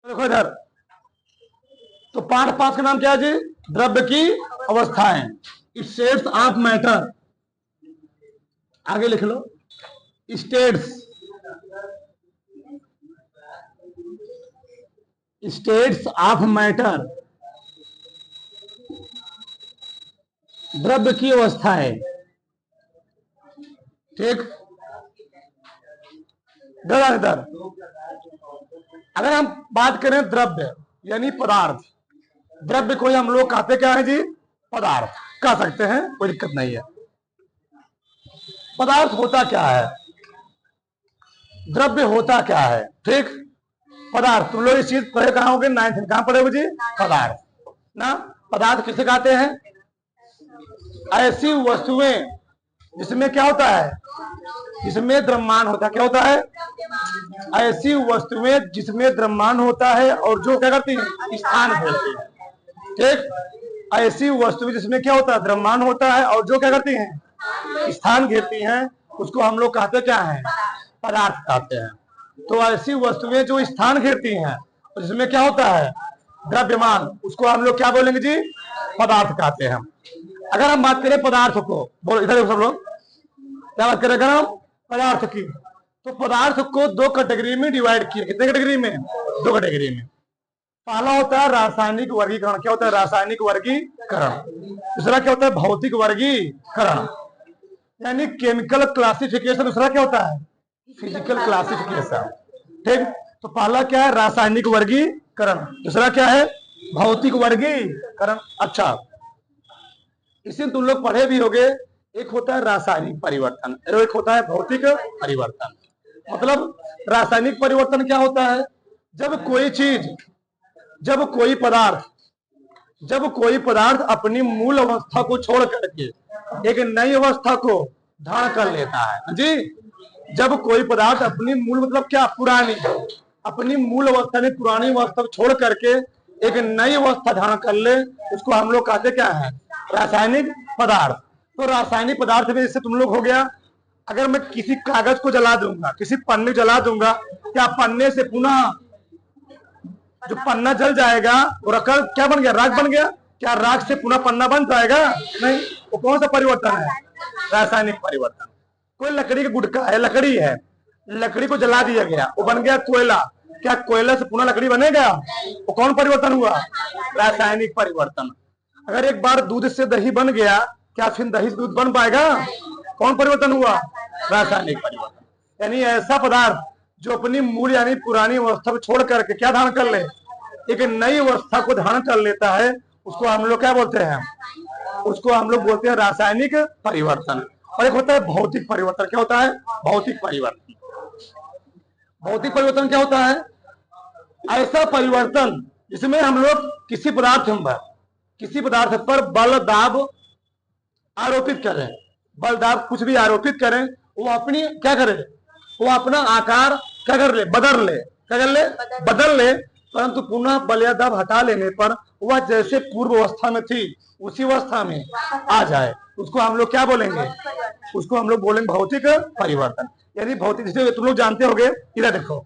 देखो इधर, तो पार्ट 5 का नाम क्या है जी? द्रव्य की अवस्थाएं, स्टेट्स ऑफ मैटर। आगे लिख लो, स्टेट्स, स्टेट्स ऑफ मैटर, द्रव्य की अवस्थाएं। ठीक, इधर अगर हम बात करें द्रव्य यानी पदार्थ, द्रव्य को हम लोग कहते क्या है जी? पदार्थ कह सकते हैं, कोई दिक्कत नहीं है। पदार्थ होता क्या है, द्रव्य होता क्या है? ठीक, पदार्थ, तुम लोग इस चीज पढ़े कहां होगे? 9th में। कहां पढ़े हो जी? पदार्थ ना। पदार्थ किसे कहते हैं? ऐसी वस्तुएं जिसमें क्या होता है? जिसमें द्रव्यमान होता है। क्या होता है? ऐसी वस्तुएं जिसमें द्रव्यमान होता है और जो क्या करती है? स्थान घेरती है। ठीक, ऐसी वस्तुएं जिसमें क्या होता है? द्रव्यमान होता है और जो क्या करती हैं? स्थान घेरती हैं, उसको हम लोग कहते क्या है? पदार्थ कहते हैं। तो ऐसी वस्तुएं जो स्थान घेरती हैं और जिसमें क्या होता है? द्रव्यमान, उसको हम लोग क्या बोलेंगे जी? पदार्थ कहते हैं। अगर हम बात करें पदार्थ को, बोलो इधर सब लोग, क्या बात करें हम पदार्थ की? तो पदार्थ को दो कैटेगरी में डिवाइड किया। कितने कैटेगरी में? दो कैटेगरी में। पहला होता है रासायनिक वर्गीकरण। क्या होता है? रासायनिक वर्गीकरण। दूसरा क्या होता है? भौतिक वर्गीकरण, यानी केमिकल क्लासिफिकेशन। दूसरा क्या होता है? Physical classification. ठीक, तो पहला क्या है? रासायनिक वर्गीकरण। दूसरा क्या है? भौतिक वर्गीकरण। अच्छा, इसे तुम लोग पढ़े भी होगे। एक होता है रासायनिक परिवर्तन, एक होता है भौतिक परिवर्तन। मतलब रासायनिक परिवर्तन क्या होता है? जब कोई चीज, जब कोई पदार्थ अपनी मूल अवस्था को छोड़ करके एक नई अवस्था को धारण कर लेता है जी। जब कोई पदार्थ अपनी मूल, मतलब क्या? पुरानी, अपनी मूल अवस्था में पुरानी अवस्था को छोड़ करके एक नई अवस्था धारण कर ले, उसको हम लोग कहते क्या है? रासायनिक पदार्थ। तो रासायनिक पदार्थ में जैसे तुम लोग हो गया, अगर मैं किसी कागज को जला दूंगा, किसी पन्ने जला दूंगा, क्या पन्ने से पुनः जो पन्ना जल जाएगा और अकल क्या बन गया? राख बन गया। क्या राख से पुनः पन्ना बन जाएगा? नहीं। वो कौन सा परिवर्तन है? रासायनिक परिवर्तन। कोई लकड़ी का गुटका है, लकड़ी है, लकड़ी को जला दिया गया, वो बन गया कोयला। क्या कोयला से पुनः लकड़ी बनेगा? वो कौन परिवर्तन हुआ? रासायनिक परिवर्तन। अगर एक बार दूध से दही बन गया, क्या फिर दही से दूध बन पाएगा? कौन परिवर्तन हुआ? रासायनिक परिवर्तन। यानी ऐसा पदार्थ जो अपनी मूल यानी पुरानी अवस्था को छोड़ करके क्या धारण कर ले? एक नई अवस्था को धारण कर लेता है, उसको हम लोग क्या बोलते हैं? उसको हम लोग बोलते हैं रासायनिक परिवर्तन। और एक होता है भौतिक परिवर्तन। क्या होता है? भौतिक परिवर्तन। भौतिक परिवर्तन क्या होता है? ऐसा परिवर्तन जिसमें हम लोग किसी पदार्थ पर बल दाब आरोपित करें, बल दाब कुछ भी आरोपित करें, वो अपनी क्या करे? वो अपना आकार क्या कर ले? बदल ले। क्या कर ले? बदल ले। परंतु पुनः बल या दाब हटा लेने पर वह जैसे पूर्व अवस्था में थी उसी अवस्था में आ जाए, उसको हम लोग क्या बोलेंगे? उसको हम लोग बोलेंगे भौतिक परिवर्तन। यानी भौतिक, जैसे तुम लोग जानते होगे, इधर देखो,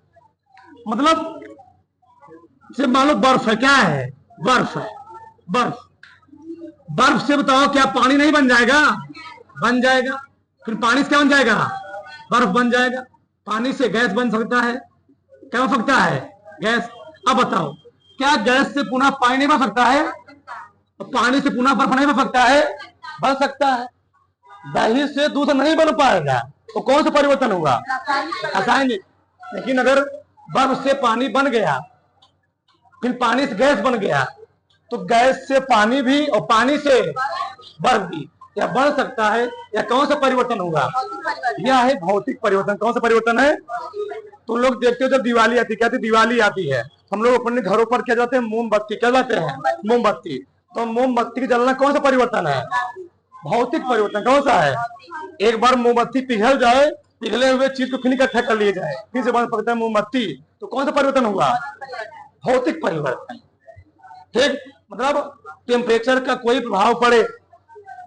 मतलब जैसे मान लो बर्फ है। क्या है? बर्फ है। बर्फ से बताओ क्या पानी नहीं बन जाएगा? बन जाएगा। फिर पानी से क्या बन जाएगा? बर्फ बन जाएगा। पानी से गैस बन सकता है। क्या बन सकता है? गैस। अब बताओ, क्या गैस से पुनः पानी नहीं बन सकता है? पानी से पुनः बर्फ नहीं बन सकता है? बन सकता है। दही से दूध नहीं बन पाएगा, तो कौन सा परिवर्तन हुआ? रासायनिक। लेकिन अगर बर्फ से पानी बन गया, फिर पानी से गैस बन गया, तो गैस से पानी भी और पानी से बर्फ भी या बन सकता है, या कौन सा परिवर्तन होगा? यह है भौतिक परिवर्तन। कौन सा परिवर्तन है? तुम लोग देखते हो जब दिवाली आती, क्या दिवाली आती है, हम लोग अपने घरों पर क्या जाते हैं? मोमबत्ती। क्या जाते हैं? मोमबत्ती। तो मोमबत्ती की जलना कौन सा परिवर्तन है? भौतिक परिवर्तन। कौन सा है? एक बार मोमबत्ती पिघल जाए, पिघले हुए चीज को फिर इकट्ठा कर लिए जाए, फिर से बन सकता है मोमबत्ती, तो कौन सा परिवर्तन हुआ? भौतिक परिवर्तन। ठीक, मतलब टेम्परेचर का कोई प्रभाव पड़े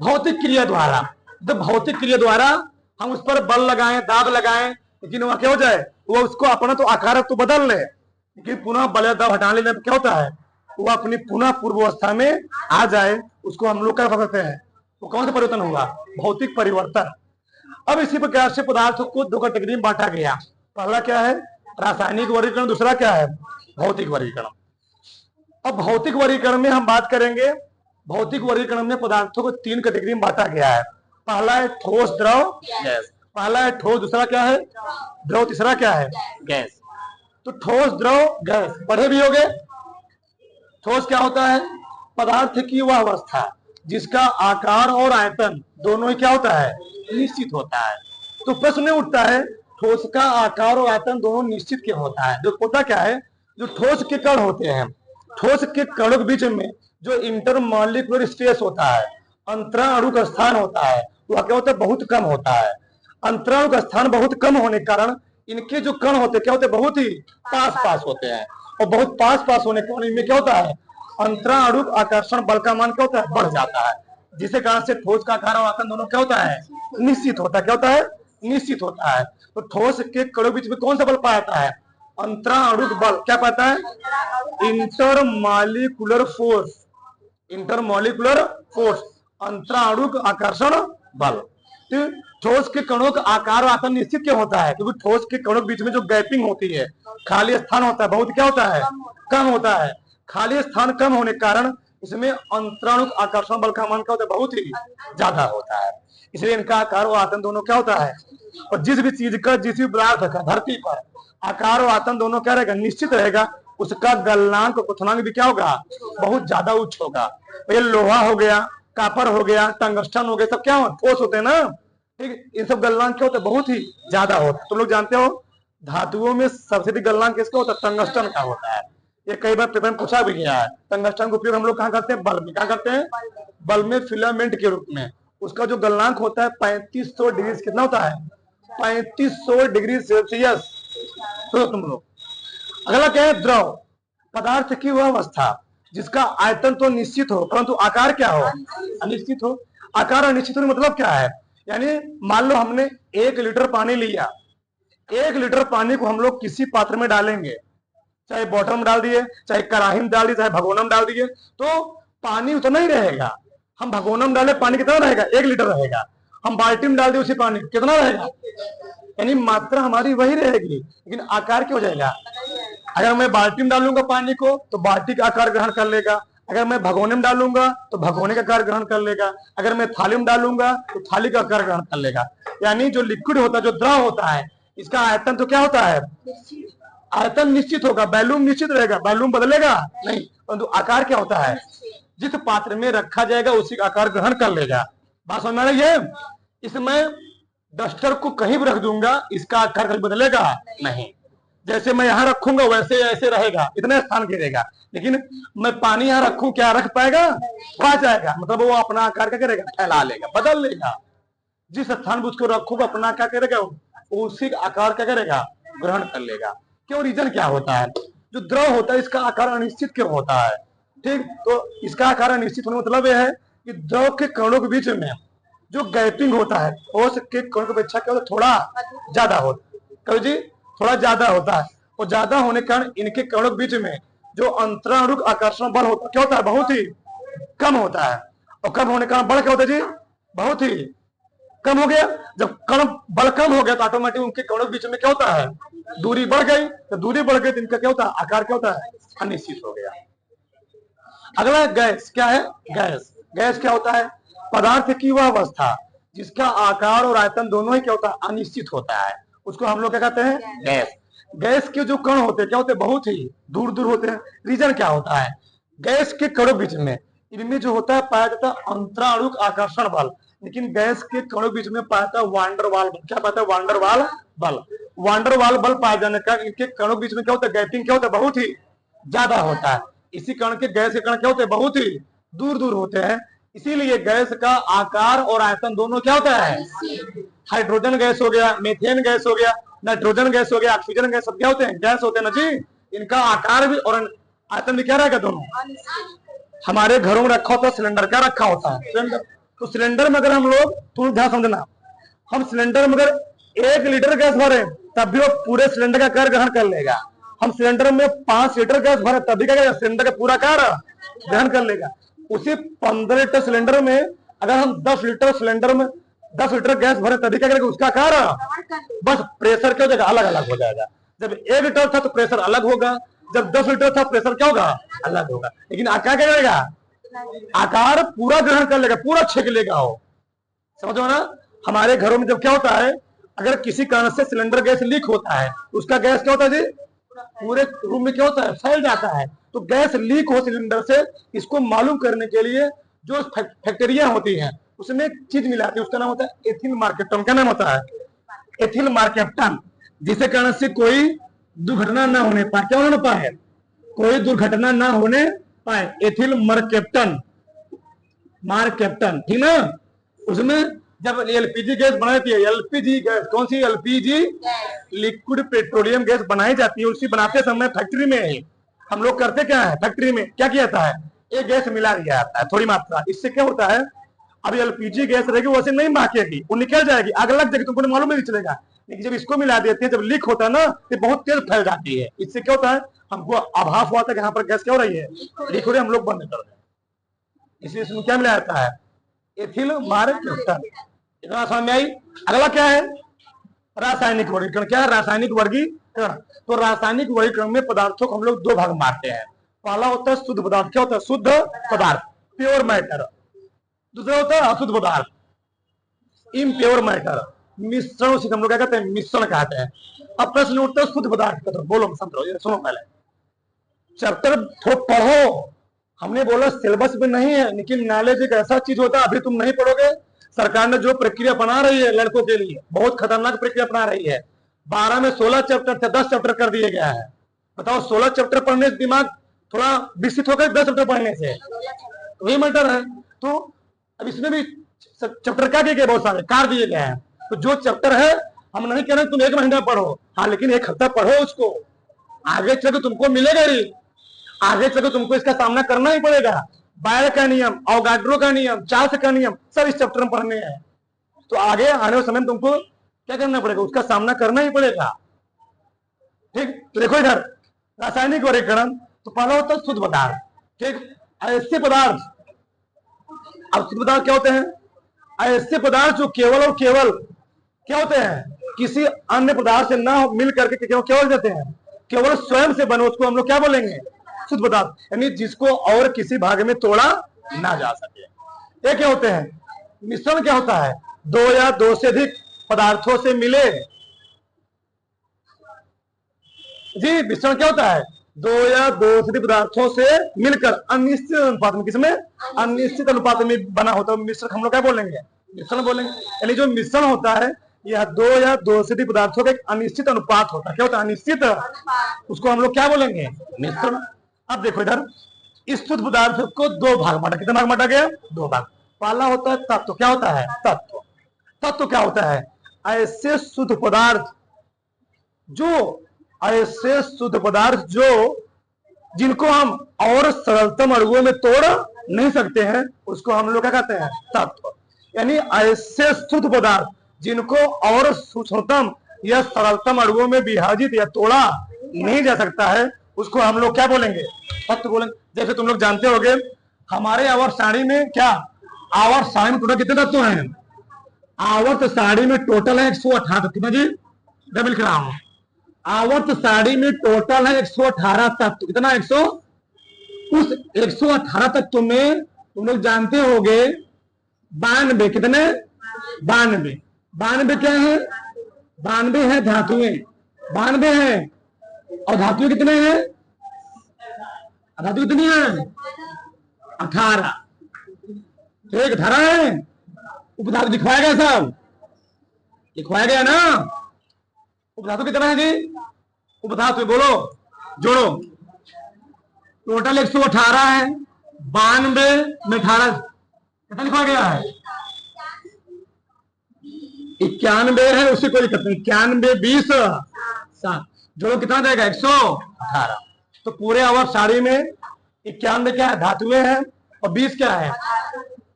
भौतिक क्रिया द्वारा, तो भौतिक क्रिया द्वारा हम उस पर बल लगाएं, दाब लगाएं, लेकिन वह क्या हो जाए? वो उसको अपना तो आकार तो बदल ले, कि पुनः बल दबाव हटाने में क्या होता है, वो अपनी पुनः पूर्व अवस्था में आ जाए, उसको हम लोग क्या कहते हैं, वो कौन सा परिवर्तन होगा, भौतिक परिवर्तन। अब इसी प्रकार से पदार्थों को दो कैटेगरी में बांटा गया। पहला क्या है, रासायनिक वर्गीकरण, दूसरा क्या है, भौतिक वर्गीकरण। अब भौतिक वर्गीकरण में हम बात करेंगे। भौतिक वर्गीकरण में पदार्थों को तीन कैटेगरी में बांटा गया है। पहला है ठोस, द्रव, गैस। पहला है ठोस, दूसरा क्या है, द्रव, तीसरा क्या है, गैस। तो ठोस, द्रव, गैस पढ़े भी होंगे। ठोस क्या होता है, पदार्थ की वह अवस्था जिसका आकार और आयतन दोनों ही क्या होता है, निश्चित होता है। तो प्रश्न उठता है, ठोस का आकार और आयतन दोनों निश्चित क्यों होता है। जो होता क्या है, जो ठोस के कण होते हैं, ठोस के कणों के बीच में जो इंटरमॉलिक्यूलर स्पेस होता है, अंतराणु का स्थान होता है, वह क्या होता है, बहुत कम होता है। अंतराणु का स्थान बहुत कम होने के कारण इनके जो कण होते हैं क्या होते हैं, बहुत ही पास पास होते हैं। और बहुत पास पास होने के कारण इनमें क्या होता है, अंतराणु आकर्षण बल का मान क्या होता है, बढ़ जाता है। जिसके कारण से ठोस का आकार और आयतन दोनों क्या होता है, निश्चित होता है। क्या होता है, निश्चित होता है। तो ठोस के कणों के बीच में कौन सा बल पाया जाता है, अंतराणु बल। क्या पाता है, इंटरमॉलिक्यूलर फोर्स, इंटरमॉलिक्यूलर फोर्स, अंतराणु आकर्षण बल। तो ठोस के कणों का आकार और आयतन निश्चित क्यों होता है, क्योंकि ठोस के कणों के बीच में जो गैपिंग होती है, खाली स्थान होता है, बहुत क्या होता है, कम होता है। खाली स्थान कम होने के कारण इसमें अंतराणु आकर्षण बल का मान क्या होता है, बहुत ही ज्यादा होता है। इसलिए इनका आकार और आयतन दोनों क्या होता है। और जिस भी चीज का, जिस भी पदार्थ का धरती पर आकार और आयतन दोनों क्या रहेगा, निश्चित रहेगा, उसका गलनांक क्वथनांक भी क्या होगा, बहुत ज्यादा उच्च होगा। ये लोहा हो गया, कापर हो गया, टंगस्टन हो गया, सब क्या हो, ठोस होते हैं ना, ठीक। इन सब गलनांक क्या होता है, बहुत ही ज्यादा होता है। तुम लोग जानते हो धातुओं में सबसे अधिक गलनांक किसका होता है, टंगस्टन का होता है। ये कई बार पेपर में पूछा भी गया है। टंगस्टन का उपयोग हम लोग कहाँ करते हैं, बल्ब में। कहाँ करते हैं, बल्ब में फिलामेंट के रूप में। उसका जो गलनांक होता है 3500 डिग्री, कितना होता है, 3500 डिग्री सेल्सियस। तो तुम लोग, अगला क्या है, द्रव, पदार्थ की वह अवस्था जिसका आयतन तो निश्चित हो परंतु आकार क्या हो, अनिश्चित हो। आकार अनिश्चित होने मतलब क्या है, यानी मान लो हमने 1 लीटर पानी लिया, 1 लीटर पानी को हम लोग किसी पात्र में डालेंगे, चाहे बॉटल में डाल दिए, चाहे कढ़ाई में डाल दिए, चाहे भगोना में डाल दिए, तो पानी उतना ही रहेगा। हम भगोना में डाले पानी कितना रहेगा, 1 लीटर रहेगा। हम बाल्टी में डाल दिए उसी पानी कितना रहेगा, यानी मात्रा हमारी वही रहेगी, लेकिन आकार क्या हो जाएगा। अगर मैं बाल्टी में डालूंगा पानी को तो बाल्टी का आकार ग्रहण कर लेगा। अगर मैं भगोने में डालूंगा तो भगोने का आकार ग्रहण कर लेगा। अगर मैं थाली में डालूंगा तो थाली का आकार ग्रहण कर लेगा। यानी जो लिक्विड होता है, जो द्रव होता है, इसका आयतन तो क्या होता है, आयतन निश्चित होगा। वैल्यूम निश्चित रहेगा, वैल्यूम बदलेगा नहीं, परंतु आकार क्या होता है, जिस पात्र में रखा जाएगा उसी का आकार ग्रहण कर लेगा। बात समझ में आ रही है। इसमें डस्टर को कहीं भी रख दूंगा, इसका आकार कभी बदलेगा नहीं। जैसे मैं यहाँ रखूंगा वैसे ऐसे रहेगा, इतने स्थान घेरेगा। लेकिन मैं पानी यहाँ रखूं, क्या रख पाएगा, आ जाएगा, मतलब वो अपना आकार क्या करेगा, फैला लेगा, बदल लेगा। जिस स्थान पर उसको रखूंगा अपना क्या करेगा, उसी आकार क्या करेगा, ग्रहण कर लेगा। क्यों, रीजन क्या होता है, जो द्रव होता है इसका आकार अनिश्चित क्यों होता है, ठीक। तो इसका आकार अनिश्चित होने मतलब यह है कि द्रव के कणों के बीच में जो गैपिंग होता है, ठोस के कणों की अपेक्षा क्या होता है, थोड़ा ज्यादा होता है। कहो जी, थोड़ा ज्यादा होता है। और ज्यादा होने के कारण इनके कणों के बीच में जो अंतराणु आकर्षण बल होता है क्या होता है, बहुत ही कम होता है। और कम होने के कारण बल क्या होता है जी, बहुत ही कम हो गया। जब कण बल कम हो गया तो ऑटोमेटिक उनके कणों के बीच में क्या होता है, दूरी बढ़ गई। तो दूरी बढ़ गई तो इनका क्या होता है, आकार क्या होता है, अनिश्चित हो गया। अगला गैस, क्या है, गैस। गैस क्या होता है, पदार्थ की वह अवस्था जिसका आकार और आयतन दोनों ही क्या होता है, अनिश्चित होता है, उसको हम लोग क्या कहते हैं, गैस। गैस के जो कण होते हैं क्या होते हैं, बहुत ही दूर दूर होते हैं। रीजन क्या होता है, गैस के कणों के बीच में इनमें जो होता है पाया जाता है अंतराणु आकर्षण बल, लेकिन गैस के कणों के बीच में पाया जाता है वांडरवाल बल। क्या पाता है, वांडरवाल बल। वांडरवाल बल पाए जाने का इनके कणों के बीच में क्या होता है, गैपिंग क्या होता है, बहुत ही ज्यादा होता है। इसी कण के, गैस के कण क्या होते हैं, बहुत ही दूर दूर होते हैं। इसीलिए गैस का आकार और आयतन दोनों क्या होता है, हाइड्रोजन गैस हो गया, मीथेन गैस हो गया, नाइट्रोजन गैस हो गया, ऑक्सीजन गैस, सब क्या होते हैं, गैस होते हैं ना जी। इनका आकार भी और आयतन भी क्या रहेगा, दोनों। हमारे घरों में रखा होता है सिलेंडर, क्या रखा होता है, सिलेंडर। तो सिलेंडर में अगर हम लोग, तुम ध्यान समझना, हम सिलेंडर में अगर 1 लीटर गैस भरे तब भी वो पूरे सिलेंडर का आकार ग्रहण कर लेगा। हम सिलेंडर में 5 लीटर गैस भरे तभी क्या करेगा, सिलेंडर का पूरा कार्य ग्रहण कर लेगा। उसी 15 लीटर सिलेंडर में अगर हम 10 लीटर सिलेंडर में 10 लीटर गैस भरे तभी क्या करेगा, उसका कार्य बस प्रेशर क्या हो जाएगा, अलग अलग हो जाएगा। जब 1 लीटर था तो प्रेशर अलग होगा, जब 10 लीटर था प्रेशर क्या होगा, अलग होगा। लेकिन क्या करेगा, आकार पूरा ग्रहण कर लेगा, पूरा छेक लेगा। वो समझो ना। हमारे घरों में जब क्या होता है, अगर किसी कारण से सिलेंडर गैस लीक होता है तो उसका गैस क्या होता है जी, पूरे रूम में क्या होता है, फैल जाता है। तो गैस लीक हो सिलेंडर से, इसको मालूम करने के लिए जो फैक्ट्रियां होती हैं उसमें एक चीज मिलाती है, उसका नाम होता है एथिल मार्केप्टन। क्या नाम होता है, एथिल मार्केप्टन। जिसके कारण से कोई दुर्घटना ना होने पाए, क्या होने पाए, कोई दुर्घटना ना होने पाए। एथिल मार्केप्टन, मार्केप्टन, ठीक ना। उसमें जब एलपीजी गैस बनाई जाती है, एलपीजी गैस कौन सी, एलपीजी लिक्विड पेट्रोलियम गैस बनाई जाती है। उसी बनाते समय फैक्ट्री में हम लोग करते क्या है, फैक्ट्री में क्या किया जाता है, एक गैस मिला दिया जाता है थोड़ी मात्रा। इससे क्या होता है, अब एलपीजी गैस रहेगी वैसे नहीं महकेगी, वो निकल जाएगी, आग लग जाएगी, तुमको मालूम नहीं चलेगा। लेकिन जब इसको मिला देते हैं, जब लीक होता है ना, तो बहुत तेज फैल जाती है। इससे क्या होता है, हमको आभास हुआ था कि यहाँ पर गैस क्या हो रही है, लीक हो रही है, हम लोग बंद कर दें। इसलिए इसमें क्या मिला जाता है, एथिल मार्केप्टन। इतना समझ में आई। अगला क्या है, रासायनिक वर्गीकरण। क्या है, रासायनिक वर्गीकरण। तो रासायनिक वर्गीकरण में पदार्थों को हम लोग 2 भाग मानते हैं। पहला होता है शुद्ध पदार्थ। क्या होता है, शुद्ध पदार्थ, प्योर मैटर। दूसरा होता है अशुद्ध पदार्थ, इम्प्योर मैटर, मिश्रण। उसे हम लोग क्या कहते हैं, मिश्रण कहते हैं। अब प्रश्न उठता है शुद्ध पदार्थ का। तो बोलो समझो, ये सुनो पहले चैप्टर पढ़ो। हमने बोला सिलेबस में नहीं है, लेकिन नॉलेज एक ऐसा चीज होता है, अभी तुम नहीं पढ़ोगे। सरकार ने जो प्रक्रिया बना रही है लड़कों के लिए, बहुत खतरनाक प्रक्रिया बना रही है। 12 में 16 चैप्टर थे, 10 चैप्टर कर दिया गया है। बताओ, 16 चैप्टर पढ़ने से दिमाग थोड़ा विकसित होकर 10 चैप्टर पढ़ने से, वही मैटर है। तो अब इसमें भी चैप्टर क्या किए गए, बहुत सारे कार दिए गए हैं। तो जो चैप्टर है, हम नहीं कह रहे तुम 1 महीना पढ़ो, हाँ, लेकिन 1 हफ्ता पढ़ो उसको। आगे चल तुमको मिलेगा ही, आगे चल तुमको इसका सामना करना ही पड़ेगा। बायर का नियम, अवोगाड्रो का नियम, चार्ल्स का नियम, सब इस चैप्टर में पढ़ने हैं। तो आगे आने वाले समय में तुमको क्या करना पड़ेगा, उसका सामना करना ही पड़ेगा। ठीक, तो देखो इधर रासायनिक वर्गीकरण। तो पहला होता है शुद्ध पदार्थ। ठीक, ऐसे पदार्थ, अब शुद्ध पदार्थ क्या होते हैं, ऐसे पदार्थ जो केवल और केवल क्या होते हैं, किसी अन्य पदार्थ से ना मिल करके केवल देते हैं, केवल स्वयं से बने, उसको हम लोग क्या बोलेंगे, शुद्ध पदार्थ। यानी जिसको और किसी भाग में तोड़ा ना जा सके। ये क्या होते हैं, मिश्रण। क्या होता है, 2 या 2 से अधिक पदार्थों से मिले। जी, मिश्रण क्या होता है, 2 या 2 से अधिक पदार्थों से मिलकर अनिश्चित अनुपात में, किसमें, अनिश्चित अनुपात में बना होता है मिश्रण, हम लोग क्या बोलेंगे, मिश्रण बोलेंगे। यानी जो मिश्रण होता है, यह 2 या 2 से अधिक पदार्थों का एक अनिश्चित अनुपात होता है। क्या होता है, अनिश्चित, उसको हम लोग क्या बोलेंगे, मिश्रण। अब देखो इधर, इस शुद्ध पदार्थ को 2 भाग बांटा। कितना भाग बांटा गया, 2 भाग। पहला होता है तत्व। क्या होता है, तत्व। तत्व क्या होता है, ऐसे शुद्ध पदार्थ जो, ऐसे शुद्ध पदार्थ जो जिनको हम और सरलतम अणुओं में तोड़ नहीं सकते हैं, उसको हम लोग क्या कहते हैं, तत्व। यानी ऐसे शुद्ध पदार्थ जिनको और सूक्ष्मतम या सरलतम अणुओं में विभाजित या तोड़ा नहीं जा सकता है, उसको हम लोग क्या बोलेंगे, तत्व बोलेंगे। जैसे तुम लोग जानते होंगे, हमारे आवर्त सारणी में क्या, आवर्त सारणी में टोटल कितने तत्व हैं, आवर्त सारणी में टोटल है 118 तत्व। जी मैं लिख रहा हूं, आवर्त सारणी में टोटल है 118 तत्व। कितना, 100। उस 118 तत्व में तुम लोग जानते होंगे 92, कितने, 92। 92 क्या है, 92 है धातुएं, 92 है। और धातुएं कितने हैं, धातु कितनी है, 18। ठीक, 18 है। उपधातु लिखवाया गया, सब लिखवाया गया ना। उपधातु कितना है जी, उपधातु बोलो, जोड़ो। टोटल 118 है, 92 में 18 कितना लिखा गया है, 91 है, उसी को लिखते हैं 91 20 7, जोड़ो कितना देगा, 118। तो पूरे आवर्त सारणी में 91 क्या है, धातुएं हैं, और 20 क्या है,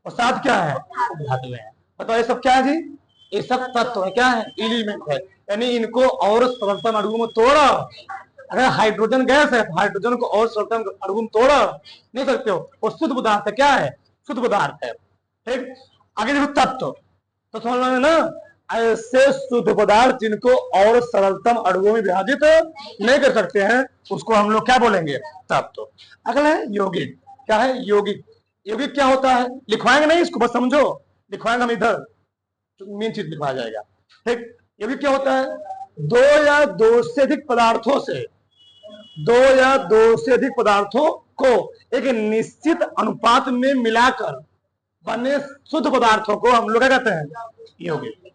और 7 क्या है, धातुएं हैं। बताओ ये सब क्या है जी, ये सब तत्व है, क्या है, एलिमेंट है। यानी इनको और सरलतम अणुओं में तोड़ा अगर हाइड्रोजन गैस है तो हाइड्रोजन को और सरलतम अणु में तोड़ नहीं सकते हो, वो शुद्ध पदार्थ है। क्या है? शुद्ध पदार्थ है। ठीक, आगे देखो तत्व, तो समझ में ना, ऐसे शुद्ध पदार्थ जिनको और सरलतम अणुओं में विभाजित नहीं कर सकते हैं उसको हम लोग क्या बोलेंगे? तत्व। अगला है यौगिक। क्या है? यौगिक। यौगिक क्या होता है? लिखवाएंगे नहीं इसको, बस समझो, लिखवाएंगे हम इधर, मेन चीज लिखवाया जाएगा। ठीक, यौगिक क्या होता है? दो या दो से अधिक पदार्थों से, दो या दो से अधिक पदार्थों को एक निश्चित अनुपात में मिलाकर बने शुद्ध पदार्थों को हम लोग क्या कहते हैं? यौगिक।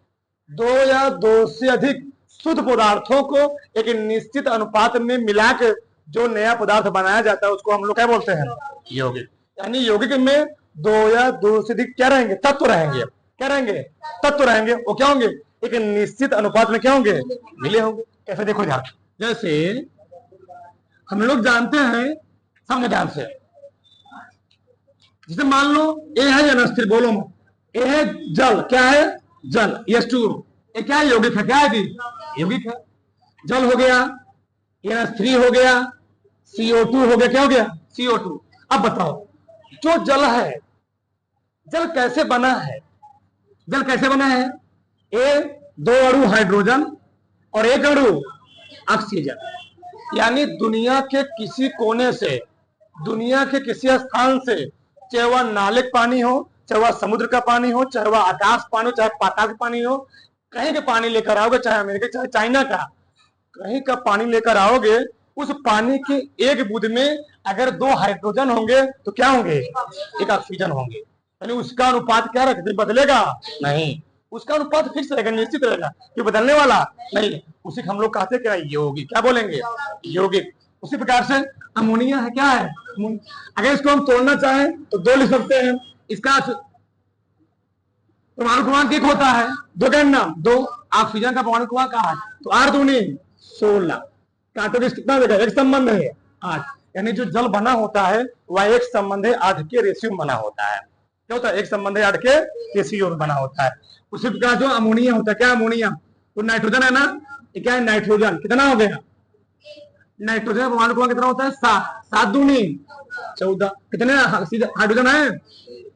दो या दो से अधिक शुद्ध पदार्थों को एक निश्चित अनुपात में मिलाकर जो नया पदार्थ बनाया जाता है उसको हम लोग क्या बोलते हैं? यौगिक। यानी यौगिक में दो या दो से अधिक क्या रहेंगे? तत्व रहेंगे। क्या रहेंगे? तत्व रहेंगे। वो क्या होंगे? एक निश्चित अनुपात में क्या होंगे? मिले होंगे। कैसे? देखो ध्यान, जैसे हम लोग जानते हैं, समझ ध्यान से, जैसे मान लो ए है अनस्थिर, बोलो मत, ए है जल। क्या है? जल, H2। ये क्या है? यौगिक है। क्या है जी? यौगिक है। जल हो गया, NH3 हो गया, CO2 हो गया। क्या हो गया? CO2। अब बताओ, जो जल है, जल कैसे बना है? जल कैसे बना है? दो अणु हाइड्रोजन और एक अणु ऑक्सीजन। यानी दुनिया के किसी कोने से, दुनिया के किसी स्थान से, चाहे वह नाले का पानी हो, चाहे वह समुद्र का पानी हो, चाहे वह आकाश पानी हो, चाहे पाताल का पानी हो, कहीं का पानी लेकर आओगे, चाहे अमेरिका चाहे चाइना का, कहीं का पानी लेकर आओगे, उस पानी की एक बूंद में अगर दो हाइड्रोजन होंगे तो क्या होंगे? एक ऑक्सीजन होंगे। यानी उसका अनुपात क्या रखते? बदलेगा नहीं, उसका अनुपात फिक्स रहेगा, निश्चित रहेगा, कि बदलने वाला नहीं। उसी को हम लोग कहते क्या? यौगिक। क्या बोलेंगे? यौगिक। उसी प्रकार से अमोनिया है। क्या है? अगर इसको हम तोड़ना चाहें तो दो लिख सकते हैं। इसका परमाणु क्रमांक एक होता है, दो का नाम दो। ऑक्सीजन का परमाणु क्रमांक 8, तो 8 दूनी 16। कांटो कितना देगा? एक संबंध है 8। यानी जो जल बना होता है वह एक संबंध है 8 के रेशियो में बना होता है। क्या होता है? एक संबंध है 8 के रेशियो में बना होता है। उसी प्रकार जो अमोनिया होता है, क्या अमोनिया? तो नाइट्रोजन है ना, ये क्या है? नाइट्रोजन। कितना हो गया? नाइट्रोजन का परमाणु क्रमांक कितना होता है? 7। 7 दूनी 14। कितने हाइड्रोजन है?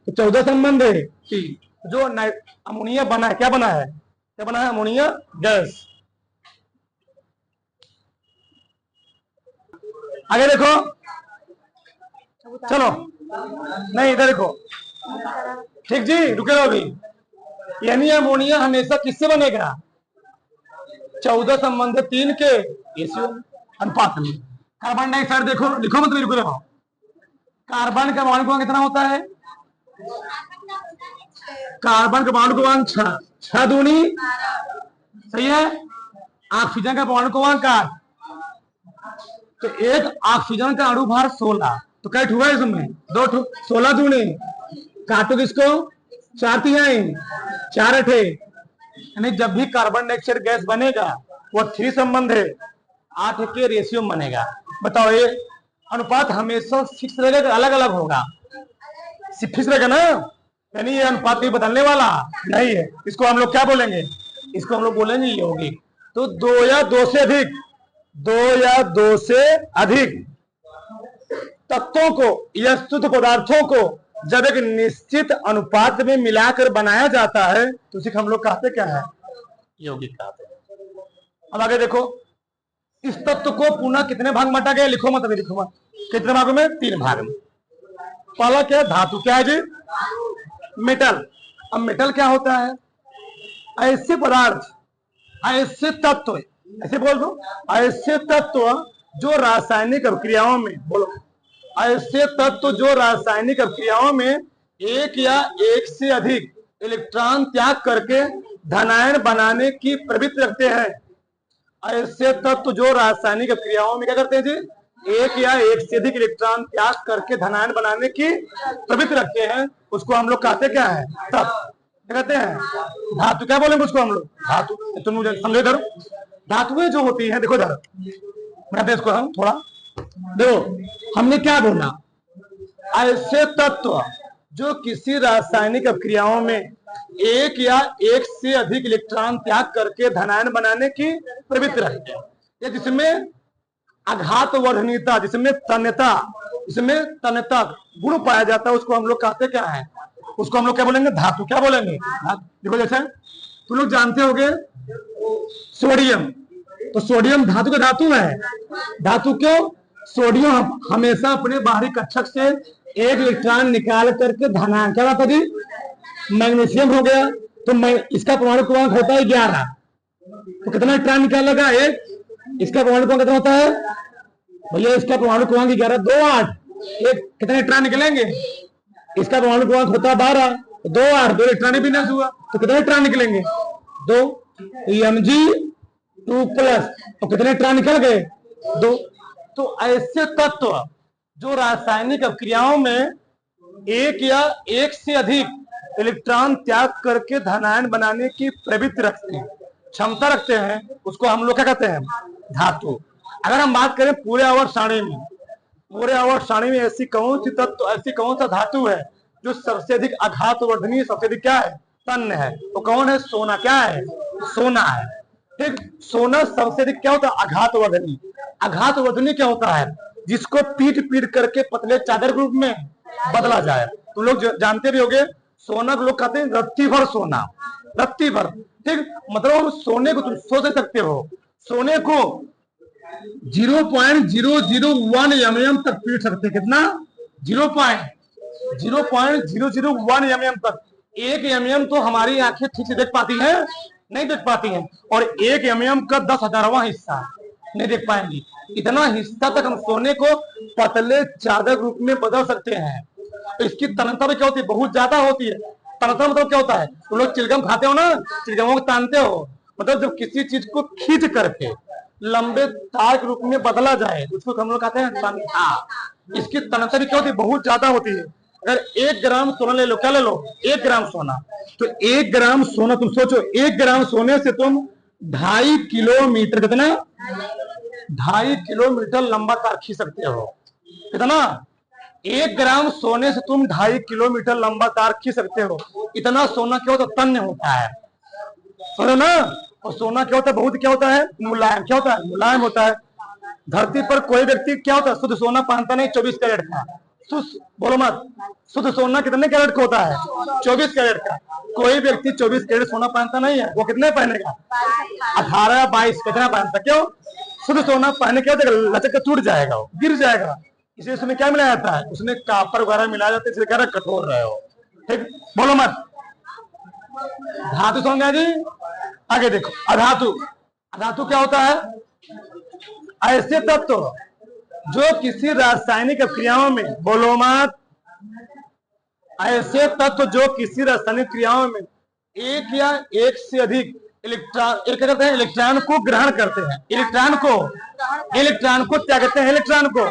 तो 14 संबंध है। जो अमोनिया बना है, क्या बना है? क्या बना है? Ammonia gas. आगे देखो, चलो, नहीं इधर देखो, ठीक जी, रुके रहो अभी। यानी अमोनिया हमेशा किससे बनेगा? 14 संबंध 3 के रेशियो अनुपात में। कार्बन डाइऑक्साइड देखो, लिखो मत, रुके रहो। कार्बन का परमाणु क्रमांक कितना होता है? कार्बन का परमाणु क्रमांक 6, 6 दूनी, सही है। ऑक्सीजन का परमाणु क्रमांक 8, तो एक ऑक्सीजन का अणु भार 16, तो कैट हुआ इसमें? 2, 16 दूनी, काटो किसको? 4 तिहाई, 4 अठे। यानी जब भी कार्बन डाइऑक्साइड गैस बनेगा वह 3 संबंध है 8 के रेशियो में बनेगा। बताओ, ये अनुपात हमेशा फिक्स रहेगा, अलग अलग होगा? फिक्स रहेगा ना, यानी ये अनुपात भी बदलने वाला नहीं है। इसको हम लोग क्या बोलेंगे? इसको हम लोग बोलेंगे यौगिक। तो दो या दो से अधिक, दो या दो से अधिक तत्वों को या शुद्ध पदार्थों को जब एक निश्चित अनुपात में मिलाकर बनाया जाता है तो उसे हम लोग कहते क्या है? यौगिक कहते हैं। अब आगे देखो, इस तत्व को पुनः कितने भाग में बांटा गया? लिखो मत, अभी लिखो मत। कितने भागों में? 3 भाग में। पहला क्या है? धातु। क्या है जी? मेटल। अब मेटल क्या होता है? ऐसे पदार्थ, ऐसे तत्व, ऐसे बोल दो, ऐसे तत्व जो रासायनिक अभिक्रियाओं में, बोलो, ऐसे तत्व जो रासायनिक अभिक्रियाओं में एक या एक से अधिक इलेक्ट्रॉन त्याग करके धनायन बनाने की प्रवृत्ति रखते हैं। ऐसे तत्व जो रासायनिक अभिक्रियाओं में क्या करते हैं जी? एक या एक से अधिक इलेक्ट्रॉन त्याग करके धनायन बनाने की प्रवृत्ति रखते हैं, उसको हम लोग कहते क्या है? तत्व। क्या कहते हैं? धातु। क्या बोलेंगे उसको हम लोग? धातु। तुम मुझे समझे धरो, धातुएं जो होती हैं, देखो धरो, मैं इसको हम थोड़ा देखो, हमने क्या बोला? ऐसे तत्व जो किसी रासायनिक अभिक्रियाओं में एक या एक से अधिक इलेक्ट्रॉन त्याग करके धनायन बनाने की प्रवृत्ति रखते हैं, या जिसमें आघातवर्धनीयता, जिसमें तन्यता गुण पाया जाता है, उसको हम लोग कहते क्या है, उसको हम लोग क्या बोलेंगे, धातु। क्या बोलेंगे? देखो जैसे तुम लोग जानते होगे सोडियम, तो सोडियम धातु का धातु है। धातु क्यों? सोडियम हमेशा अपने बाहरी कक्षक से एक इलेक्ट्रॉन निकाल करके धनात्मक, क्या बात है, मैग्नीशियम हो गया, तो इसका परमाणु क्रमांक होता है 11, तो कितना इलेक्ट्रॉन निकालेगा? एक। इसका परमाणु क्रमांक कितना होता है भैया? इसका परमाणु क्रमांक 11, 2 8, एक कितने इलेक्ट्रॉन निकलेंगे? इसका परमाणु क्रमांक होता है 12, 2 8, 2 इलेक्ट्रॉन भी नहीं हुआ, तो कितने इलेक्ट्रॉन निकलेंगे? 2, Mg2+, तो कितने इलेक्ट्रॉन निकल गए? 2। तो ऐसे तत्व जो रासायनिक अभिक्रियाओं में एक या एक से अधिक इलेक्ट्रॉन त्याग करके धनायन बनाने की प्रवृत्ति रखते हैं, क्षमता रखते हैं, उसको हम लोग क्या कहते हैं? धातु। अगर हम बात करें पूरे आवर्त सारणी में ऐसी कौन सी तत्व, ऐसी कौन सा धातु है जो सबसे अधिक आघातवर्धनीय, सबसे अधिक क्या है? तन्य है। तो कौन है? सोना। क्या है? सोना है। ठीक, सोना सबसे अधिक क्या होता है? आघातवर्धनीय। आघातवर्धनीय क्या होता है? जिसको पीट करके पतले चादर के रूप में बदला जाए। तुम लोग जानते भी होंगे, सोना को लोग कहते हैं रत्ती भर सोना, रत्ती भर। ठीक, मतलब सोने को तुम सोच सकते हो, सोने को 0.001 mm तक पीट सकते। कितना? 0.001 mm तक। 1 mm तो हमारी आंखें ठीक से देख पाती है? नहीं देख पाती हैं। और 1 mm का 10,000वां हिस्सा नहीं देख पाएंगी। इतना हिस्सा तक हम सोने को पतले चादर रूप में बदल सकते हैं। तो इसकी तन्यता भी क्या होती है? बहुत ज्यादा होती है। तन्यता मतलब क्या होता है? तुम लोग चिलगम खाते हो ना, चिलगमों को तानते हो, मतलब जब किसी चीज को खींच करके लंबे तार के रूप में बदला जाए, उसको हम लोग कहते हैं तन्यता। इसकी तन्यता भी क्या होती है? बहुत ज्यादा होती है। अगर 1 ग्राम सोना ले लो, क्या ले लो? 1 ग्राम सोना, तो 1 ग्राम सोना, तुम सोचो 1 ग्राम सोने से तुम 2.5 किलोमीटर, कितना? 2.5 किलोमीटर लंबा तार खींच सकते हो। कितना? 1 ग्राम सोने से तुम 2.5 किलोमीटर लंबा तार खींच सकते हो। इतना सोना क्या होता है? तन्य होता है, समझो ना। और सोना क्या होता है? बहुत क्या होता है? मुलायम। क्या होता है? मुलायम होता है। धरती पर कोई व्यक्ति क्या होता है? शुद्ध सोना पहनता नहीं, 24 कैरेट का। बोलो मत, शुद्ध सोना कितने कैरेट का होता है? 24 कैरेट का। कोई व्यक्ति 24 कैरेट सोना पहनता नहीं है, वो कितने पहनेगा? 18 22 कितना पहनता? क्यों? शुद्ध सोना पहने क्या होता है? लचक के टूट जाएगा, वो गिर जाएगा। इसलिए उसमें क्या मिलाया जाता है? उसमें कापर वगैरह मिलाया जाता है, इसलिए कह रहा कठोर रहे हो। ठीक, बोलो मत। धातु समझ जी। आगे देखो, अधातु। अधातु क्या होता है? ऐसे तत्व जो किसी रासायनिक क्रियाओं में, बोलो मत, ऐसे तत्व जो किसी रासायनिक क्रियाओं में एक या एक से अधिक इलेक्ट्रॉन को ग्रहण करते हैं। इलेक्ट्रॉन को क्या कहते हैं? इलेक्ट्रॉन को।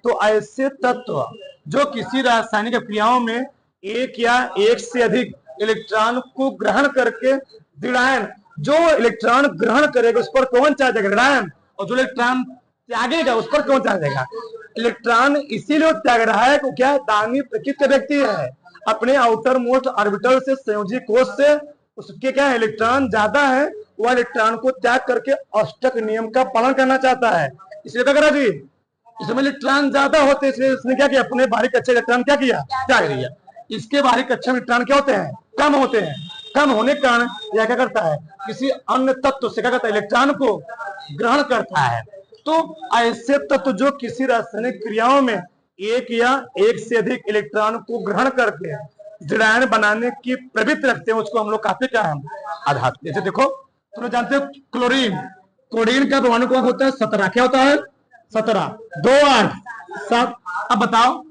तो ऐसे तत्व जो किसी रासायनिक क्रियाओं में एक या एक से अधिक इलेक्ट्रॉन को ग्रहण करके ऋणायन, जो इलेक्ट्रॉन ग्रहण करेगा उस पर कौन चार्ज देगा? ऋणायन। और जो इलेक्ट्रॉन त्यागेगा उस पर कौन चार्ज देगा? इलेक्ट्रॉन इसीलिए त्याग रहा है क्योंकि क्या? दानी प्रकृति का व्यक्ति है, अपने आउटर मोस्ट ऑर्बिटल से, संयोजी कोष से उसके क्या इलेक्ट्रॉन ज्यादा है, वह इलेक्ट्रॉन को त्याग करके अष्टक नियम का पालन करना चाहता है। इसलिए क्या करा जी? इसमें इलेक्ट्रॉन ज्यादा होते, इसलिए उसने क्या किया? अपने बाहरी कक्षा इलेक्ट्रॉन क्या किया? त्याग दिया। इसके बाहरी कक्षा में इलेक्ट्रॉन क्या होते हैं? कम होते हैं। कम होने के कारण यह क्या करता है? किसी अन्य तत्व से क्या करता है? इलेक्ट्रॉन को ग्रहण करता है। तो ऐसे तत्व जो किसी रासायनिक क्रियाओं में एक या एक से अधिक इलेक्ट्रॉन को ग्रहण करके ऋणायन बनाने की प्रवृत्ति रखते हैं, उसको हम लोग कहते क्या है? अधातु। जैसे देखो, तुम जानते हो क्लोरीन। क्लोरीन का परमाणु क्रमांक होता है 17। क्या होता है? 17, 2 8 7। अब बताओ,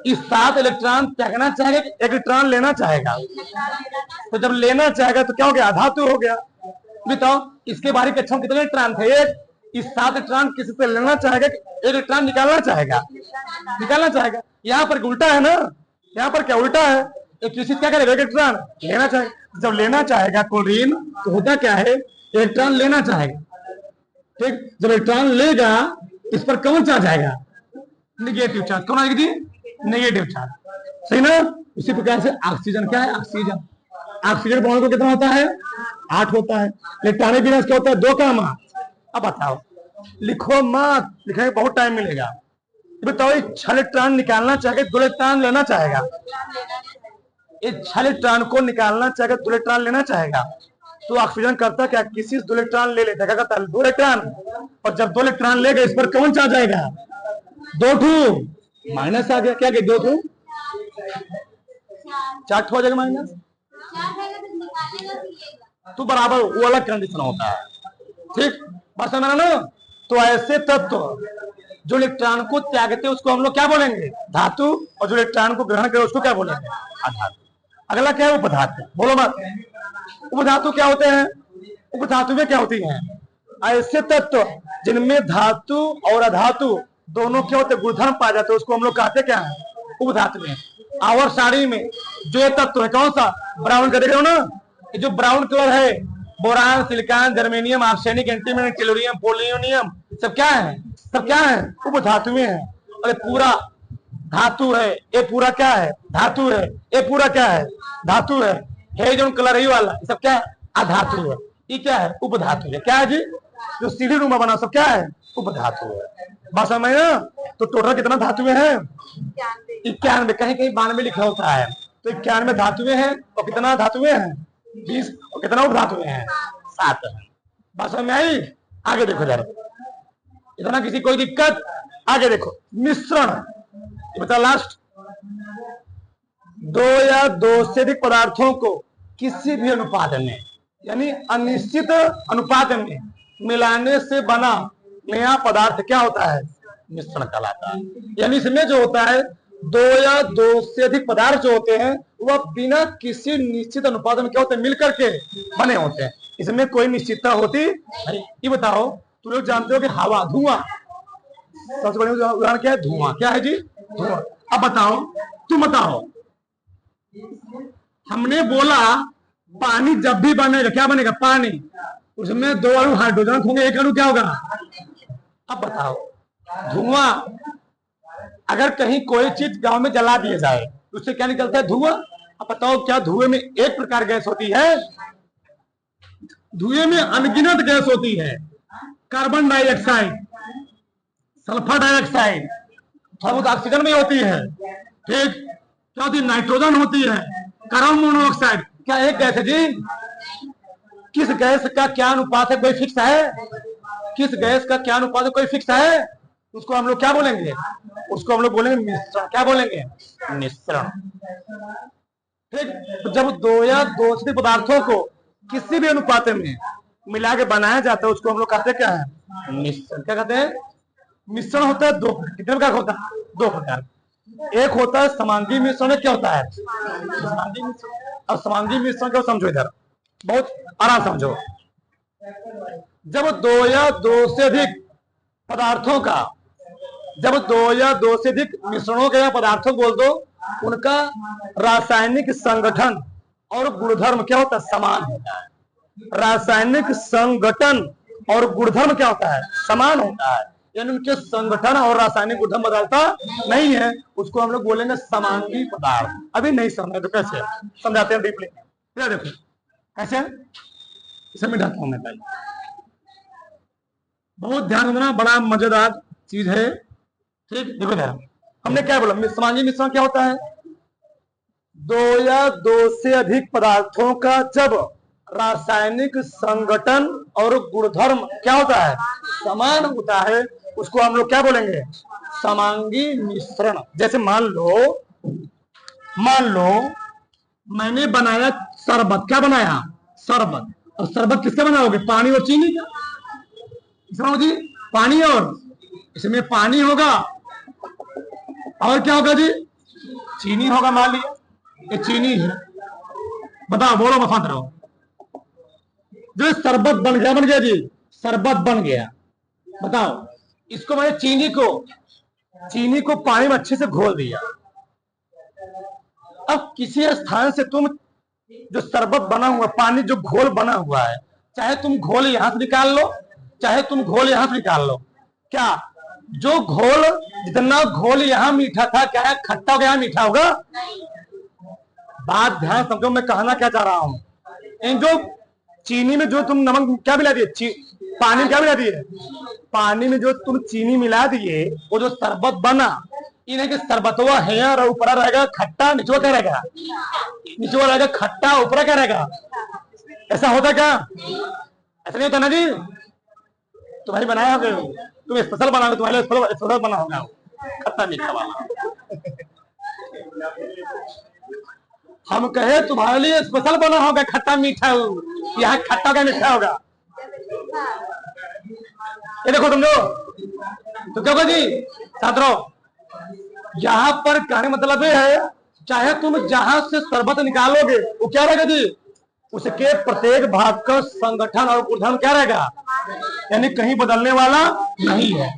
इस 7 इलेक्ट्रॉन त्यागना चाहेगा, 1 इलेक्ट्रॉन लेना चाहेगा? तो जब लेना चाहेगा तो क्या हो गया? अधातु हो गया। बताओ, इसके बाहरी कक्षा में कितने इलेक्ट्रॉन थे? 1। इस 7 इलेक्ट्रॉन किसी से लेना चाहेगा, 1 इलेक्ट्रॉन निकालना चाहेगा? निकालना चाहेगा। यहाँ पर उल्टा है ना, यहाँ पर क्या उल्टा है? किसी क्या करेगा? 1 इलेक्ट्रॉन लेना चाहेगा। जब लेना चाहेगा क्लोरीन, तो होता क्या है? इलेक्ट्रॉन लेना चाहेगा। ठीक, जब इलेक्ट्रॉन लेगा इस पर कौन चार्ज आएगा? Negative charge. कौन आएगी जी? Negative charge. सही ना? इसी प्रकार से ऑक्सीजन क्या है? ऑक्सीजन परमाणु को कितना होता है? 8 होता है। इलेक्ट्रॉनिक विन्यास क्या होता है? 2 का 8। अब बताओ, लिखो मत, लिखने में बहुत टाइम मिलेगा। बताओ, 6 इलेक्ट्रॉन निकालना चाहेगा 2 इलेक्ट्रॉन लेना चाहेगा? इस 6 इलेक्ट्रॉन को निकालना चाहेगा 2 इलेक्ट्रॉन लेना चाहेगा। तो ऑक्सीजन करता क्या, किसी 2 इलेक्ट्रॉन ले लेता, क्या करता है 2 इलेक्ट्रॉन, और जब 2 इलेक्ट्रॉन लेगा इस पर कौन सा आ जाएगा 2 ठू माइनस आ गया। क्या 2 ठू 4 ठू हो जाएगा माइनस, तो बराबर वो अलग कंडीशन होता है। ठीक बात समझ ना। तो ऐसे तत्व जो इलेक्ट्रॉन को त्यागते उसको हम लोग क्या बोलेंगे धातु, और जो इलेक्ट्रॉन को ग्रहण करे उसको क्या बोलेंगे अधातु। अगला क्या है उपधातु, बोलो मत। उपधातु क्या होते हैं? उपधातु में क्या होती हैं? ऐसे तत्व जिनमें धातु और अधातु दोनों क्या होते गुणधर्म पाए जाते उसको हम लोग कहते क्या है उपधातु में। आवर साड़ी में जो ये तत्व है कौन सा, ब्राउन का देख रहे हो ना, ये जो ब्राउन कलर है boron, silicon, germanium, arsenic, antimony, tellurium, polonium, सब क्या है, सब क्या है उपधातु में है। अरे पूरा धातु है, ये पूरा क्या है धातु है, ये पूरा क्या है धातु है जो कलर ही वाला सब क्या है अधातु है। ये क्या है उपधातु है। क्या है जी, जो सीढ़ी रूम बना सब क्या है उपधातु है। बस समझ ना। तो टोटल कितना धातुएं हैं 91, कहीं कहीं 92 लिखा होता है। तो 91 धातुएं हैं, और कितना धातुएं हैं 20, और कितना उपधातुएं हैं 7 है। बस समझ में आई। आगे देखो जरा, इतना किसी कोई दिक्कत? आगे देखो मिश्रण, बता लास्ट। 2 या 2 से अधिक पदार्थों को किसी भी अनुपात में यानी अनिश्चित अनुपात में मिलाने से बना नया पदार्थ क्या होता है मिश्रण कहलाता है। यानी इसमें जो होता है 2 या 2 से अधिक पदार्थ जो होते हैं वह बिना किसी निश्चित अनुपात में क्या होते हैं मिलकर के बने होते हैं। इसमें कोई निश्चितता होती नहीं। ये बताओ, तुम लोग जानते हो कि हवा धुआं, सबसे बड़ी उदाहरण क्या है धुआं। क्या है जी धुआं। अब बताओ, तुम बताओ, हमने बोला पानी जब भी बनेगा क्या बनेगा पानी, उसमें 2 अणु हाइड्रोजन होंगे, 1 अणु क्या होगा। अब बताओ धुआं, अगर कहीं कोई चीज गांव में जला दिया जाए उससे क्या निकलता है धुआं। अब बताओ क्या धुएं में एक प्रकार गैस होती है? धुएं में अनगिनत गैस होती है। कार्बन डाइऑक्साइड, सल्फर डाइऑक्साइड, थोड़ा बहुत ऑक्सीजन भी होती है। ठीक, क्या होती है नाइट्रोजन होती है, कार्बन मोनोऑक्साइड। क्या एक गैस है जी? किस गैस का क्या अनुपात है कोई फिक्स है? किस गैस का क्या अनुपात है कोई फिक्स है? उसको हम लोग क्या बोलेंगे, उसको हम लोग बोलेंगे मिश्रण। क्या बोलेंगे मिश्रण। ठीक, तो जब 2 या 2 से अधिक पदार्थों को किसी भी अनुपात में मिला के बनाया जाता है उसको हम लोग कहते हैं क्या है मिश्रण। क्या कहते हैं मिश्रण। होता है 2 प्रकार। कितने प्रकार होता है 2 प्रकार। एक होता है समांगी मिश्रण। क्या होता है समांगी मिश्रण। अब समांगी मिश्रण को समझो, इधर बहुत आराम समझो। जब 2 या 2 से अधिक पदार्थों का, जब 2 या 2 से अधिक मिश्रणों के या पदार्थों बोल दो, उनका रासायनिक संगठन और गुणधर्म क्या होता है समान होता है। रासायनिक संगठन और गुणधर्म क्या होता है समान होता है। यानी उनके संगठन और रासायनिक गुणधर्म बदलता नहीं है। उसको हम लोग बोलेंगे समांगी पदार्थ। अभी नहीं समझ तो कैसे समझाते हैं डीपली। देखो कैसे समझाता हूं मैं पहले, बहुत ध्यान देना, बड़ा मजेदार चीज है। ठीक, देखो ध्यान, हमने क्या बोला समांगी मिश्रण क्या होता है 2 या 2 से अधिक पदार्थों का जब रासायनिक संगठन और गुणधर्म क्या होता है समान होता है उसको हम लोग क्या बोलेंगे समांगी मिश्रण। जैसे मान लो मैंने बनाया शरबत। क्या बनाया शरबत। और शरबत किसका बनाओगे पानी और चीनी का। समझो जी, पानी और इसमें पानी होगा और क्या होगा जी चीनी होगा। मान लिया ये चीनी है, बताओ बोलो मफात रहो। जो शरबत बन गया जी, शरबत बन गया। बताओ इसको मैंने चीनी को पानी में अच्छे से घोल दिया। अब किसी स्थान से तुम जो शरबत बना हुआ पानी जो घोल बना हुआ है, चाहे तुम घोल यहां से निकाल लो चाहे तुम घोल यहां से निकाल लो, क्या जो घोल जितना घोल यहां मीठा था क्या है खट्टा होगा यहां मीठा होगा। बात ध्यान समझो, मैं कहना क्या चाह रहा हूं। इन जो चीनी में जो तुम नमक क्या मिला दिए पानी में क्या मिला दिए पानी में जो तुम चीनी मिला दिए, वो जो शरबत बना, इन्हें कि शरबतवा है और ऊपर रहेगा खट्टा, निचवा क्या रहेगा, निचवा रहेगा खट्टा, ऊपर क्या रहेगा। ऐसा होता क्या? ऐसा नहीं होता ना जी। तुम्हारी बनाया होगा, तुम स्पेशल बनाओगे, तुम्हारे स्पेशल बना होगा खट्टा मीठा वाला। हम कहे तुम्हारे लिए स्पेशल बना होगा खट्टा मीठा, यहाँ खट्टा का मीठा होगा। ये देखो तुम लोग, तो क्या होगा जी छात्रों, यहाँ पर कहने मतलब ये है, चाहे तुम जहां से शरबत निकालोगे वो क्या रहेगा जी, उसके प्रत्येक भाग का संगठन और गुणधर्म क्या रहेगा, यानी कहीं बदलने वाला नहीं है।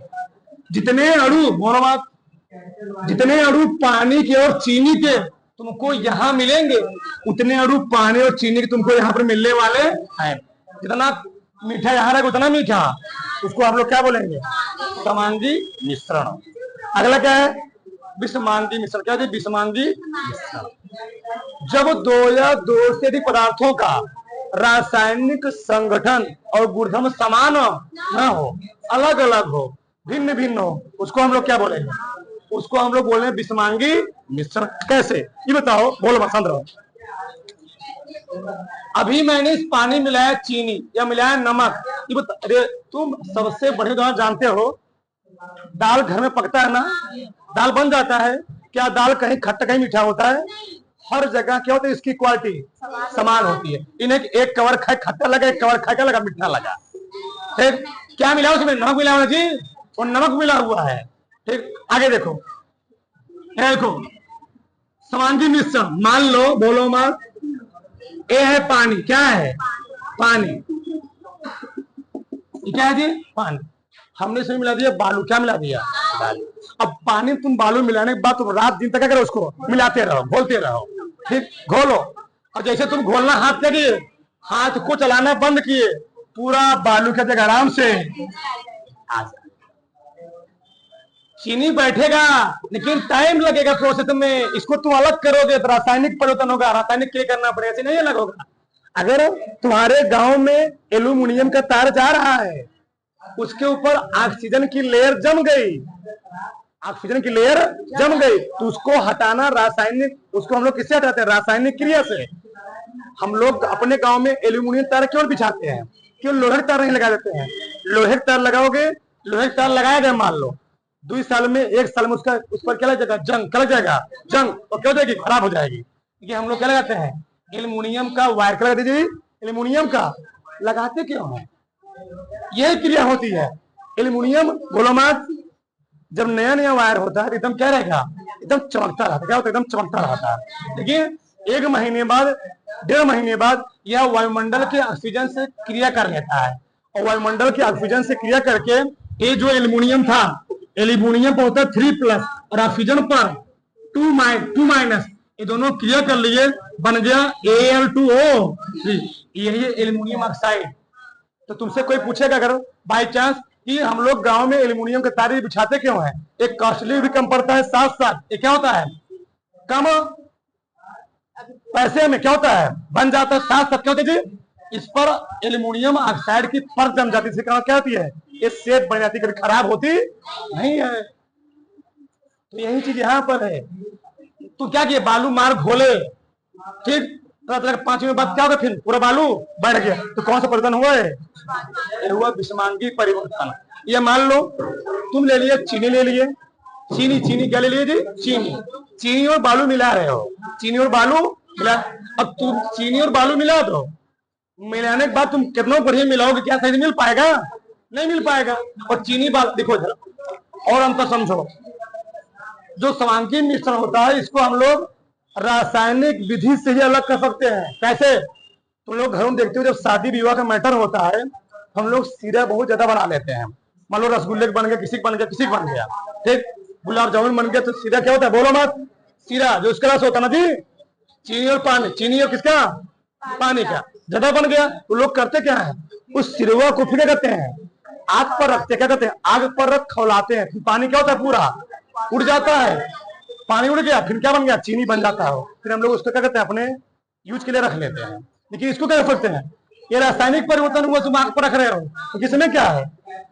जितने अणु, बोलो बात, जितने अणु पानी के और चीनी के तुमको यहाँ मिलेंगे, उतने अणु पानी और चीनी के तुमको यहाँ पर मिलने वाले हैं। जितना मीठा यहाँ रहेगा उतना मीठा, उसको आप लोग क्या बोलेंगे, समांगी मिश्रण। अगला क्या है, विषमांगी मिश्रण। क्या है विषमांगी मिश्रण? जब दो या दो से अधिक पदार्थों का रासायनिक संगठन और गुणधर्म समान न हो, अलग अलग हो, भिन्न भिन्न हो, उसको हम लोग क्या बोलेंगे, उसको हम लोग बोले विषमांगी मिश्रण। कैसे ये बताओ, बोलो बसंत रहो। अभी मैंने इस पानी मिलाया चीनी या मिलाया नमक, ये बता, अरे तुम सबसे बड़े उदाहरण जानते हो, दाल घर में पकता है ना, दाल बन जाता है, क्या दाल कहीं खट्टा कहीं मीठा होता है? हर जगह क्या होता है, इसकी क्वालिटी समान होती है। इन्हें एक कवर खाए खट्टा लगा, एक कवर खाए क्या लगा, मीठा लगा। ठीक, क्या मिला उसमें, नमक मिला हुआ जी, और नमक मिला हुआ है। ठीक, आगे देखो, देखो समांगी मिश्रण। मान लो, बोलो मत, ये है पानी, क्या है पानी, ये क्या है जी पानी, हमने इसमें मिला दिया बालू, क्या मिला दिया बालू। अब पानी तुम बालू मिलाने के बाद तुम रात दिन तक क्या करो, उसको मिलाते रहो, घोलते रहो। ठीक, घोलो, और जैसे तुम घोलना हाथ क्या किए, हाथ को चलाना बंद किए, पूरा बालू क्या जगह आराम से आ जाए। चीनी बैठेगा लेकिन टाइम लगेगा प्रोसेस में, इसको तुम अलग करोगे तो रासायनिक परिवर्तन होगा, रासायनिक क्रिया करना पड़ेगा, ऐसे नहीं अलग होगा। अगर तुम्हारे गांव में एल्यूमिनियम का तार जा रहा है, उसके ऊपर ऑक्सीजन की लेयर जम गई, ऑक्सीजन की लेयर जम गई, तो उसको हटाना रासायनिक, उसको हम लोग किससे हटाते हैं, रासायनिक क्रिया से। हम लोग अपने गांव में एल्यूमिनियम तार क्यों बिछाते हैं, क्यों लोहे तार नहीं लगा देते हैं? लोहे तार लगाओगे, लोहे तार लगाया गया मान लो 2 साल में, 1 साल में उसका उस पर क्या लग जाएगा, जंग, क्या लग जाएगा, जंग, तो क्या हो जाएगी, खराब हो जाएगी। ये हम लोग क्या लगाते हैं, एल्यूमिनियम का वायर, क्या लगा दीजिए, एल्यूमिनियम का लगाते क्यों है, यही क्रिया होती है। एल्यूमिनियम, बोलो मत, जब नया नया वायर होता है एकदम क्या रहेगा, एकदम चमकता रहता है, क्या होता है, एकदम चमकता रहता है। लेकिन 1 महीने बाद, 1.5 महीने बाद यह वायुमंडल के ऑक्सीजन से क्रिया कर लेता है, और वायुमंडल के ऑक्सीजन से क्रिया करके ये जो एल्यूमिनियम था, एल्यूमिनियम पर होता है 3+ और ऑक्सीजन पर 2-, ये दोनों क्रिया कर लिए, बन गया Al2O3, यही है एल्यूमिनियम ऑक्साइड। तो तुमसे कोई पूछेगा अगर बाई चांस कि हम लोग गांव में एल्यूमिनियम के तारे बिछाते क्यों हैं, एक कॉस्टली भी कम पड़ता है, साथ साथ ये क्या होता है, कम पैसे में क्या होता है, बन जाता है, साथ साथ क्या होता है जी, इस पर एल्यूमिनियम ऑक्साइड की परत जम जाती है, क्या होती है, ये सेफ बन जाती है, कभी खराब होती नहीं है। तो यही चीज यहाँ पर है। तो क्या किए, बालू मार घोले, ठीक, 5 मिनट बाद क्या होगा, फिर पूरा बालू बैठ गया, तो कौन सा परिवर्तन हुआ है, ये हुआ विषमांगी परिवर्तन। ये मान लो तुम ले लिए चीनी, ले लिए चीनी, चीनी क्या ले लिए जी, चीनी, चीनी और बालू मिला रहे हो, चीनी और बालू मिला। अब तुम चीनी और बालू मिला दो, मिलाने के बाद तुम कितना बढ़िया मिलाओगे, क्या सही मिल पाएगा, नहीं मिल पाएगा। और चीनी बालू देखो जरा और अंतर समझो, जो समांगी मिश्रण होता है इसको हम लोग रासायनिक विधि से ही अलग कर सकते हैं। कैसे, तुम लोग घरों में देखते हो जब शादी विवाह का मैटर होता है, हम लोग सीरा बहुत ज्यादा बना लेते हैं। मान लो रसगुल्ले बन गया, किसी बन गया, किसी बन गया, ठीक, गुलाब जामुन बन गया, तो सीरा क्या होता है, बोलो मत, सीरा जो इसका रस होता है ना जी, चीनी और पानी, चीनी और किसका, पानी का ज्यादा बन गया, तो लोग करते क्या है, उस सिरवा को फिर करते हैं, आग पर रखते, क्या करते हैं, आग पर रख खौलाते हैं, फिर पानी क्या होता है, पूरा उड़ जाता है, पानी उड़ गया, फिर क्या बन गया, चीनी बन जाता है। फिर हम लोग उसको क्या करते हैं, अपने यूज के लिए रख लेते हैं। लेकिन इसको क्या कर सकते हैं, ये रासायनिक परिवर्तन हुआ, तुम आंख पर रख रहे हो, तो किसमें क्या है?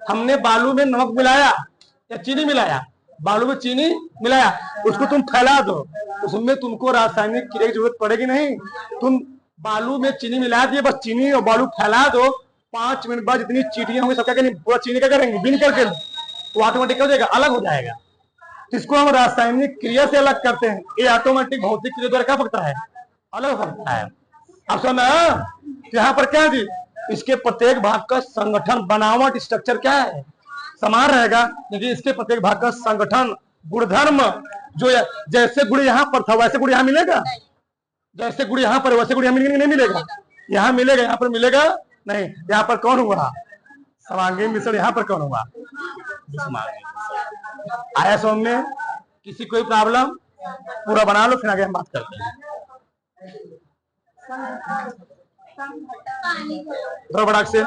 हमने बालू में नमक मिलाया या चीनी मिलाया, बालू में चीनी मिलाया, उसको तुम फैला दो, उसमें तुमको रासायनिक क्रिया की जरूरत पड़ेगी नहीं। तुम बालू में चीनी मिला दिए, बस चीनी और बालू फैला दो, 5 मिनट बाद जितनी चीटियां होंगी सबका पूरा चीनी क्या करेंगे, बीन करके वो ऑटोमेटिक हो जाएगा, अलग हो जाएगा। इसको हम रासायनिक क्रिया से अलग करते हैं, ये ऑटोमेटिक भौतिक क्रिया द्वारा क्या पकता है, अलग होता है। अब समझ यहाँ पर क्या जी, इसके प्रत्येक भाग का संगठन बनावट स्ट्रक्चर क्या है, समान रहेगा, लेकिन इसके प्रत्येक भाग का संगठन गुणधर्म जो जैसे गुण यहाँ पर था वैसे गुण यहाँ मिलेगा, जैसे गुण यहाँ पर वैसे गुण यहाँ मिलेगा नहीं मिलेगा, यहाँ मिलेगा, यहाँ पर मिलेगा नहीं। यहाँ पर कौन हुआ समांगी मिश्रण, यहाँ पर कौन हुआ आया समझ में? किसी कोई प्रॉब्लम? पूरा बना लो फिर आगे हम बात करते हैं। बड़ा से